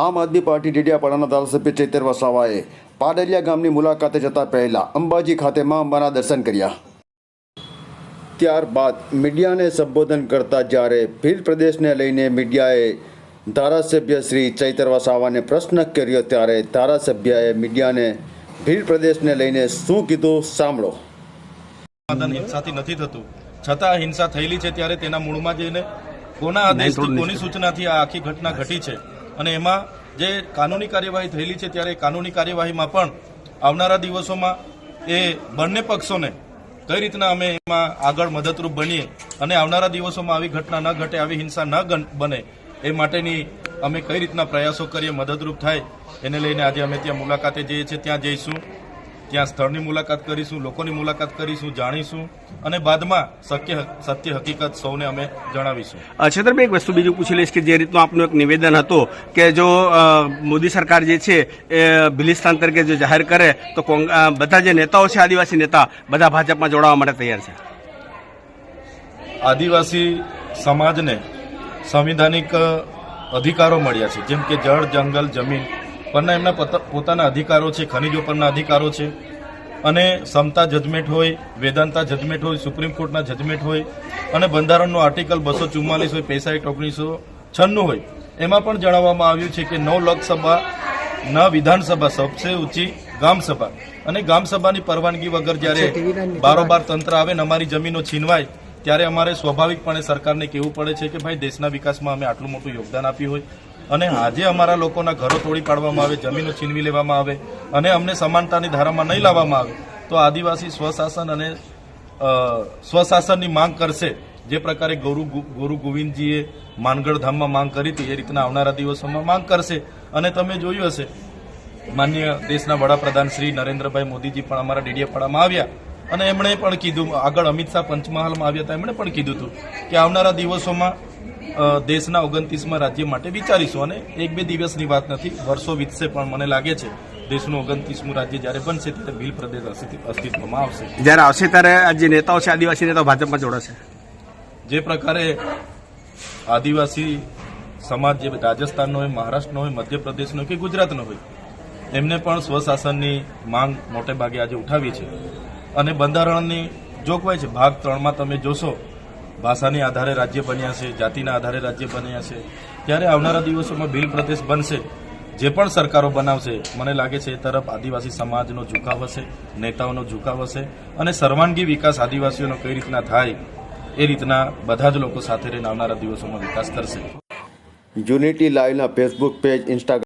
આમ આદમી પાર્ટી ડેડિયાપાડાના ધારાસભ્ય ચૈતર વસાવાએ પાડલિયા ગામની મુલાકાતે જતા પહેલા અંબાજી ખાતે મા અંબાના દર્શન કર્યા. ત્યારબાદ મીડિયાને સંબોધન કરતા જ્યારે ભીલ પ્રદેશને લઈને મીડિયાએ ધારાસભ્ય શ્રી ચૈતર વસાવાને પ્રશ્ન કર્યો ત્યારે ધારાસભ્યએ મીડિયાને ભીલ પ્રદેશને લઈને શું કીધું સાંભળો. હિંસાથી નથી થતું, છતાં હિંસા થયેલી છે ત્યારે તેના મૂળમાં જઈને કોના આદેશથી કોની સૂચનાથી આ આખી ઘટના ઘટી છે અને એમાં જે કાનૂની કાર્યવાહી થયેલી છે ત્યારે કાનૂની કાર્યવાહીમાં પણ આવનારા દિવસોમાં એ બંને પક્ષોને કઈ રીતના અમે એમાં આગળ મદદરૂપ બનીએ અને આવનારા દિવસોમાં આવી ઘટના ન ઘટે, આવી હિંસા ન બને એ માટેની અમે કઈ રીતના પ્રયાસો કરીએ, મદદરૂપ થાય એને લઈને આજે અમે ત્યાં મુલાકાતે જઈએ છીએ. ત્યાં જઈશું, ત્યાં સ્થળની મુલાકાત કરીશું, લોકોની મુલાકાત કરીશું, જાણીશું અને બાદમાં સત્ય હકીકત સૌને અમે જણાવીશું. છેતરભાઈ, એક વસ્તુ બીજું પૂછી લઈશ કે જે રીતનું આપનું એક નિવેદન હતું કે જો મોદી સરકાર જે છે એ ભીલિસ્તાન તરીકે જો જાહેર કરે તો બધા જે નેતાઓ છે, આદિવાસી નેતા, બધા ભાજપમાં જોડાવા માટે તૈયાર છે. આદિવાસી સમાજને સંવિધાનિક અધિકારો મળ્યા છે, જેમ કે જળ, જંગલ, જમીન પરના એમના પોતાના અધિકારો છે, ખનિજો પરના અધિકારો છે અને સમતા જજમેન્ટ હોય, વેદાંતા જજમેન્ટ હોય, સુપ્રીમ કોર્ટના જજમેન્ટ હોય અને બંધારણનો આર્ટિકલ 244 હોય, 65/1996 હોય, એમાં પણ જણાવવામાં આવ્યું છે કે 9 લોકસભા ન વિધાનસભા સબસે ઊંચી ગામસભા અને ગામસભાની પરવાનગી વગર જ્યારે બારોબાર તંત્ર આવે ને અમારી જમીનો છીનવાય ત્યારે અમારે સ્વાભાવિકપણે સરકારને કહેવું પડે છે કે ભાઈ દેશના વિકાસમાં અમે આટલું મોટું યોગદાન આપ્યું હોય અને આજે અમારા લોકોના ઘરો તોડી પાડવામાં આવે, જમીનો છીનવી લેવામાં આવે અને અમને સમાનતાની ધારામાં નહીં લાવવામાં આવે તો આદિવાસી સ્વશાસન અને સ્વશાસનની માંગ કરશે. જે પ્રકારે ગુરુ ગોવિંદજીએ માનગઢ ધામમાં માંગ કરી હતી એ રીતના આવનારા દિવસોમાં માંગ કરશે. અને તમે જોયું હશે માનનીય દેશના વડાપ્રધાન શ્રી નરેન્દ્રભાઈ મોદીજી પણ અમારા ડેડિયાપાડામાં આવ્યા અને એમણે પણ કીધું, આગળ અમિત શાહ પંચમહાલમાં આવ્યા હતા, એમણે પણ કીધું હતું કે આવનારા દિવસોમાં દેશના 29મા રાજ્ય માટે વિચારીશું અને 1-2 દિવસની વાત નથી, વર્ષો વીતશે પણ મને લાગે છે દેશનું 29મું રાજ્ય જ્યારે બનશે ત્યારે ભીલ પ્રદેશ અસ્તિત્વમાં આવશે. જ્યારે આવશે ત્યારે જે નેતાઓ છે, આદિવાસી નેતાઓ ભાજપમાં જોડાશે. જે પ્રકારે આદિવાસી સમાજ જે રાજસ્થાનનો હોય, મહારાષ્ટ્રનો હોય, મધ્યપ્રદેશનો કે ગુજરાતનો હોય, એમને પણ સ્વશાસનની માંગ મોટે ભાગે આજે ઉઠાવી છે અને બંધારણની જોગવાઈ છે. ભાગ 3માં તમે જોશો ભાષાની આધારે રાજ્ય બન્યા છે, જાતિના આધારે રાજ્ય બન્યા છે. ત્યારે આવનારા દિવસોમાં ભીલ પ્રદેશ બનશે, જે પણ સરકારો બનાવશે મને લાગે છે એ તરફ આદિવાસી સમાજનો ઝુકાવ હશે, નેતાઓનો ઝુકાવ હશે અને સર્વાંગી વિકાસ આદિવાસીઓનો કઈ રીતના થાય એ રીતના બધા જ લોકો સાથે રહીને આવનારા દિવસોમાં વિકાસ કરશે. યુનિટી લાઈવના ફેસબુક પેજ, ઇન્સ્ટાગ્રામ